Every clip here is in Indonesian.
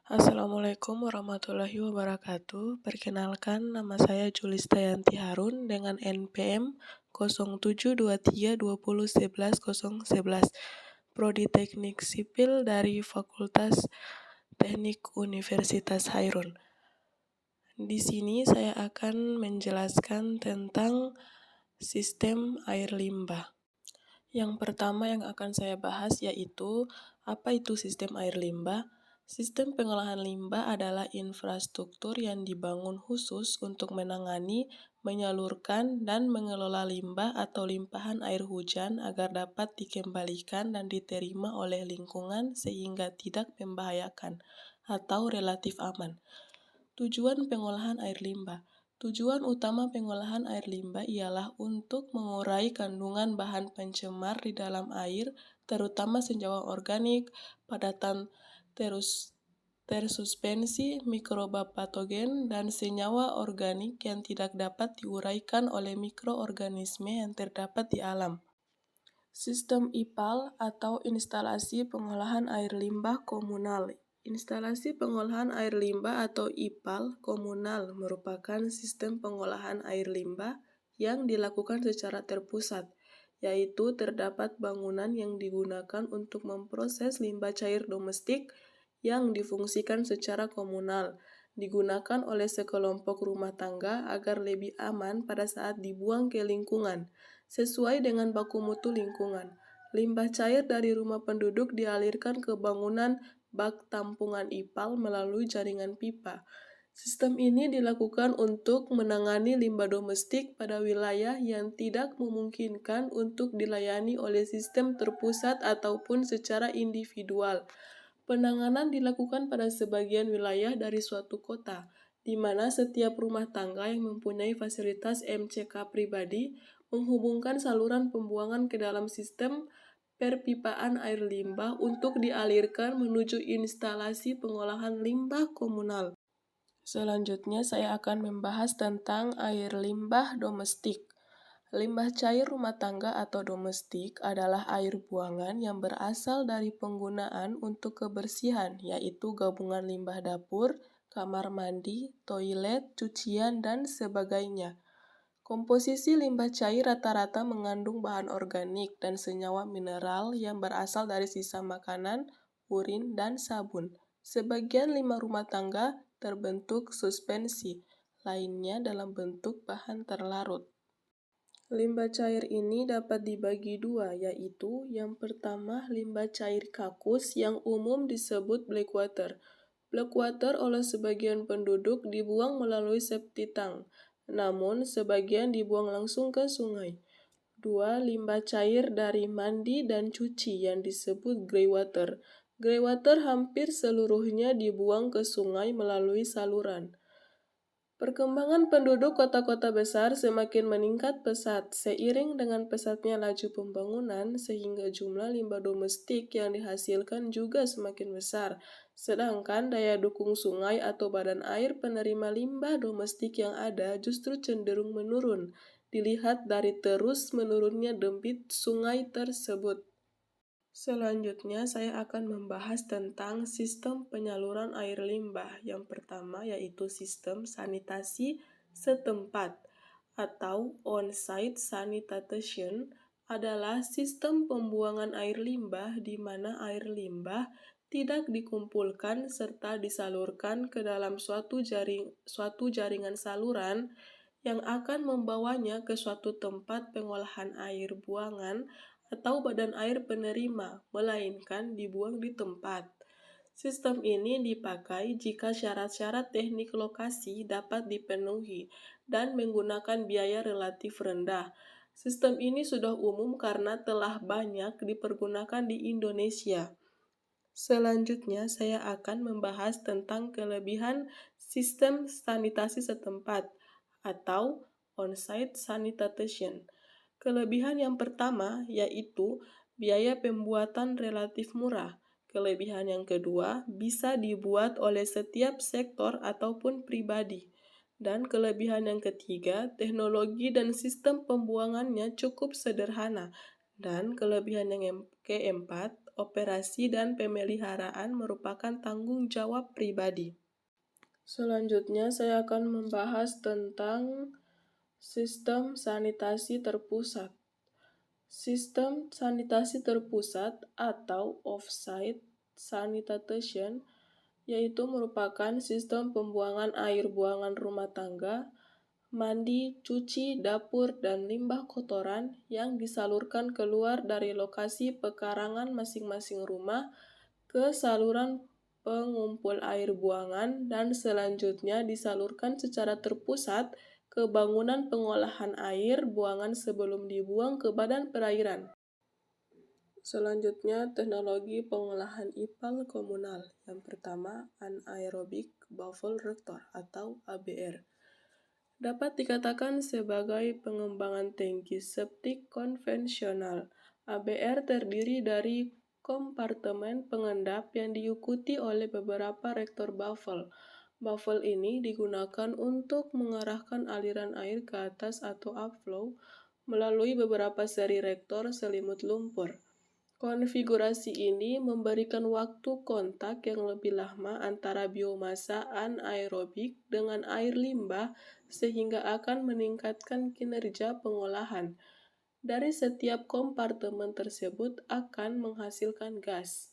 Assalamualaikum warahmatullahi wabarakatuh. Perkenalkan, nama saya Julistayanti Harun dengan NPM 072320111011, Prodi Teknik Sipil dari Fakultas Teknik Universitas Hairun. Di sini saya akan menjelaskan tentang sistem air limbah. Yang pertama yang akan saya bahas yaitu apa itu sistem air limbah. Sistem pengolahan limbah adalah infrastruktur yang dibangun khusus untuk menangani, menyalurkan, dan mengelola limbah atau limpahan air hujan agar dapat dikembalikan dan diterima oleh lingkungan sehingga tidak membahayakan atau relatif aman. Tujuan pengolahan air limbah. Tujuan utama pengolahan air limbah ialah untuk mengurai kandungan bahan pencemar di dalam air, terutama senyawa organik, padatan tersuspensi, mikroba patogen, dan senyawa organik yang tidak dapat diuraikan oleh mikroorganisme yang terdapat di alam. Sistem IPAL atau Instalasi Pengolahan Air Limbah Komunal. Instalasi pengolahan air limbah atau IPAL komunal merupakan sistem pengolahan air limbah yang dilakukan secara terpusat, yaitu terdapat bangunan yang digunakan untuk memproses limbah cair domestik yang difungsikan secara komunal, digunakan oleh sekelompok rumah tangga agar lebih aman pada saat dibuang ke lingkungan, sesuai dengan baku mutu lingkungan. Limbah cair dari rumah penduduk dialirkan ke bangunan bak tampungan IPAL melalui jaringan pipa. Sistem ini dilakukan untuk menangani limbah domestik pada wilayah yang tidak memungkinkan untuk dilayani oleh sistem terpusat ataupun secara individual. Penanganan dilakukan pada sebagian wilayah dari suatu kota, di mana setiap rumah tangga yang mempunyai fasilitas MCK pribadi menghubungkan saluran pembuangan ke dalam sistem perpipaan air limbah untuk dialirkan menuju instalasi pengolahan limbah komunal. Selanjutnya saya akan membahas tentang air limbah domestik. Limbah cair rumah tangga atau domestik adalah air buangan yang berasal dari penggunaan untuk kebersihan, yaitu gabungan limbah dapur, kamar mandi, toilet, cucian, dan sebagainya. Komposisi limbah cair rata-rata mengandung bahan organik dan senyawa mineral yang berasal dari sisa makanan, urin, dan sabun. Sebagian limbah rumah tangga terbentuk suspensi, lainnya dalam bentuk bahan terlarut. Limbah cair ini dapat dibagi dua, yaitu yang pertama limbah cair kakus yang umum disebut black water. Black water oleh sebagian penduduk dibuang melalui septic tank, namun sebagian dibuang langsung ke sungai. Dua, limbah cair dari mandi dan cuci yang disebut grey water. Grey water hampir seluruhnya dibuang ke sungai melalui saluran. Perkembangan penduduk kota-kota besar semakin meningkat pesat seiring dengan pesatnya laju pembangunan sehingga jumlah limbah domestik yang dihasilkan juga semakin besar. Sedangkan daya dukung sungai atau badan air penerima limbah domestik yang ada justru cenderung menurun, dilihat dari terus menurunnya debit sungai tersebut. Selanjutnya, saya akan membahas tentang sistem penyaluran air limbah. Yang pertama yaitu sistem sanitasi setempat atau on-site sanitation adalah sistem pembuangan air limbah di mana air limbah tidak dikumpulkan serta disalurkan ke dalam suatu jaringan saluran yang akan membawanya ke suatu tempat pengolahan air buangan atau badan air penerima, melainkan dibuang di tempat. Sistem ini dipakai jika syarat-syarat teknik lokasi dapat dipenuhi dan menggunakan biaya relatif rendah. Sistem ini sudah umum karena telah banyak dipergunakan di Indonesia. Selanjutnya, saya akan membahas tentang kelebihan sistem sanitasi setempat atau on-site sanitation. Kelebihan yang pertama yaitu biaya pembuatan relatif murah. Kelebihan yang kedua bisa dibuat oleh setiap sektor ataupun pribadi. Dan kelebihan yang ketiga, teknologi dan sistem pembuangannya cukup sederhana. Dan kelebihan yang keempat, operasi dan pemeliharaan merupakan tanggung jawab pribadi. Selanjutnya saya akan membahas tentang sistem sanitasi terpusat. Sistem sanitasi terpusat atau off-site sanitation yaitu merupakan sistem pembuangan air buangan rumah tangga, mandi, cuci, dapur, dan limbah kotoran yang disalurkan keluar dari lokasi pekarangan masing-masing rumah ke saluran pengumpul air buangan dan selanjutnya disalurkan secara terpusat ke bangunan pengolahan air buangan sebelum dibuang ke badan perairan. Selanjutnya, teknologi pengolahan IPAL komunal. Yang pertama, anaerobic buffer reactor atau ABR. Dapat dikatakan sebagai pengembangan tangki septik konvensional. ABR terdiri dari kompartemen pengendap yang diikuti oleh beberapa reaktor baffle. Baffle ini digunakan untuk mengarahkan aliran air ke atas atau upflow melalui beberapa seri reaktor selimut lumpur. Konfigurasi ini memberikan waktu kontak yang lebih lama antara biomasa anaerobik dengan air limbah sehingga akan meningkatkan kinerja pengolahan. Dari setiap kompartemen tersebut akan menghasilkan gas.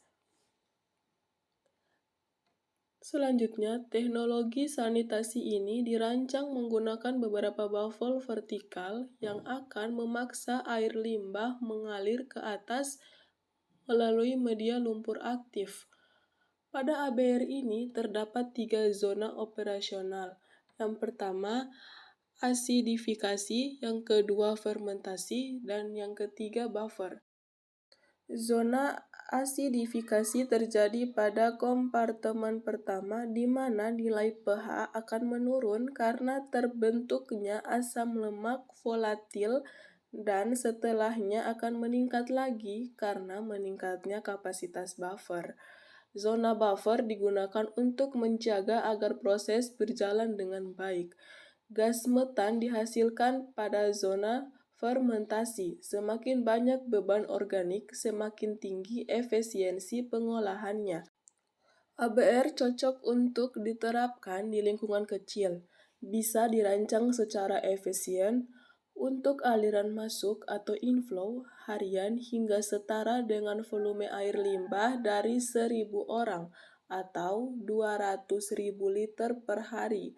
Selanjutnya, teknologi sanitasi ini dirancang menggunakan beberapa baffle vertikal yang akan memaksa air limbah mengalir ke atas melalui media lumpur aktif. Pada ABR ini terdapat 3 zona operasional. Yang pertama, asidifikasi, yang kedua fermentasi, dan yang ketiga buffer. Zona asidifikasi terjadi pada kompartemen pertama di mana nilai pH akan menurun karena terbentuknya asam lemak volatil dan setelahnya akan meningkat lagi karena meningkatnya kapasitas buffer. Zona buffer digunakan untuk menjaga agar proses berjalan dengan baik. Gas metan dihasilkan pada zona fermentasi. Semakin banyak beban organik, semakin tinggi efisiensi pengolahannya. ABR cocok untuk diterapkan di lingkungan kecil. Bisa dirancang secara efisien untuk aliran masuk atau inflow harian hingga setara dengan volume air limbah dari 1.000 orang atau 200.000 liter per hari.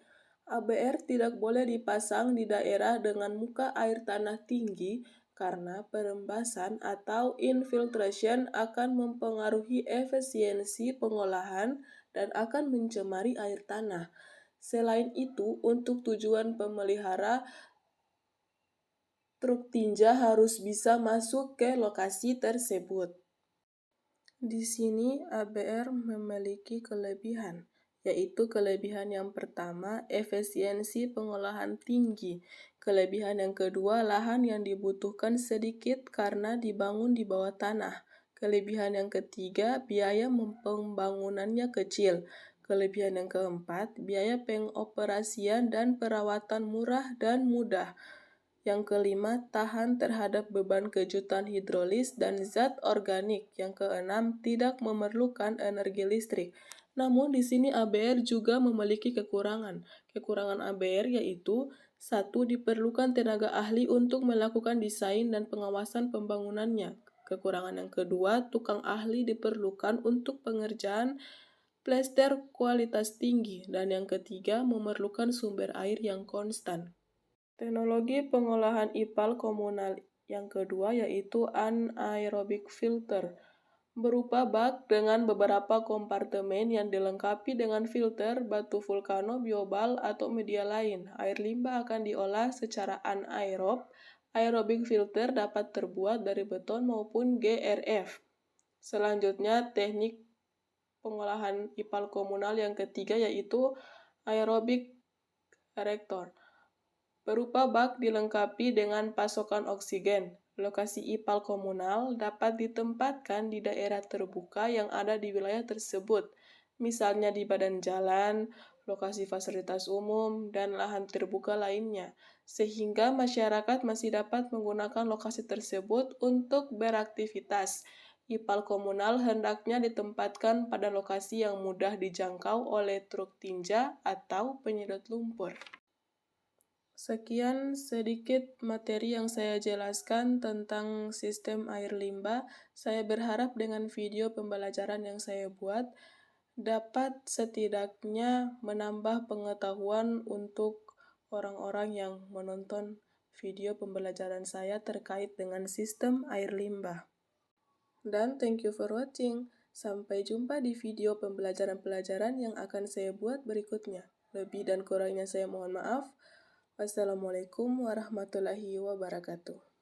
ABR tidak boleh dipasang di daerah dengan muka air tanah tinggi karena perembasan atau infiltration akan mempengaruhi efisiensi pengolahan dan akan mencemari air tanah. Selain itu, untuk tujuan pemelihara, truk tinja harus bisa masuk ke lokasi tersebut. Di sini ABR memiliki kelebihan, yaitu kelebihan yang pertama, efisiensi pengolahan tinggi. Kelebihan yang kedua, lahan yang dibutuhkan sedikit karena dibangun di bawah tanah. Kelebihan yang ketiga, biaya pembangunannya kecil. Kelebihan yang keempat, biaya pengoperasian dan perawatan murah dan mudah. Yang kelima, tahan terhadap beban kejutan hidrolis dan zat organik. Yang keenam, tidak memerlukan energi listrik. Namun di sini ABR juga memiliki kekurangan. Kekurangan ABR yaitu 1. Diperlukan tenaga ahli untuk melakukan desain dan pengawasan pembangunannya. Kekurangan yang kedua, tukang ahli diperlukan untuk pengerjaan plester kualitas tinggi. Dan yang ketiga, memerlukan sumber air yang konstan. Teknologi pengolahan IPAL komunal yang kedua yaitu anaerobic filter, berupa bak dengan beberapa kompartemen yang dilengkapi dengan filter, batu vulkano, biobal, atau media lain. Air limbah akan diolah secara anaerob. Aerobic filter dapat terbuat dari beton maupun GRF. Selanjutnya, teknik pengolahan IPAL komunal yang ketiga yaitu aerobic reactor, berupa bak dilengkapi dengan pasokan oksigen. Lokasi IPAL komunal dapat ditempatkan di daerah terbuka yang ada di wilayah tersebut, misalnya di badan jalan, lokasi fasilitas umum, dan lahan terbuka lainnya, sehingga masyarakat masih dapat menggunakan lokasi tersebut untuk beraktivitas. IPAL komunal hendaknya ditempatkan pada lokasi yang mudah dijangkau oleh truk tinja atau penyedot lumpur. Sekian sedikit materi yang saya jelaskan tentang sistem air limbah. Saya berharap dengan video pembelajaran yang saya buat dapat setidaknya menambah pengetahuan untuk orang-orang yang menonton video pembelajaran saya terkait dengan sistem air limbah. Dan thank you for watching. Sampai jumpa di video pembelajaran-pelajaran yang akan saya buat berikutnya. Lebih dan kurangnya saya mohon maaf. Wassalamualaikum warahmatullahi wabarakatuh.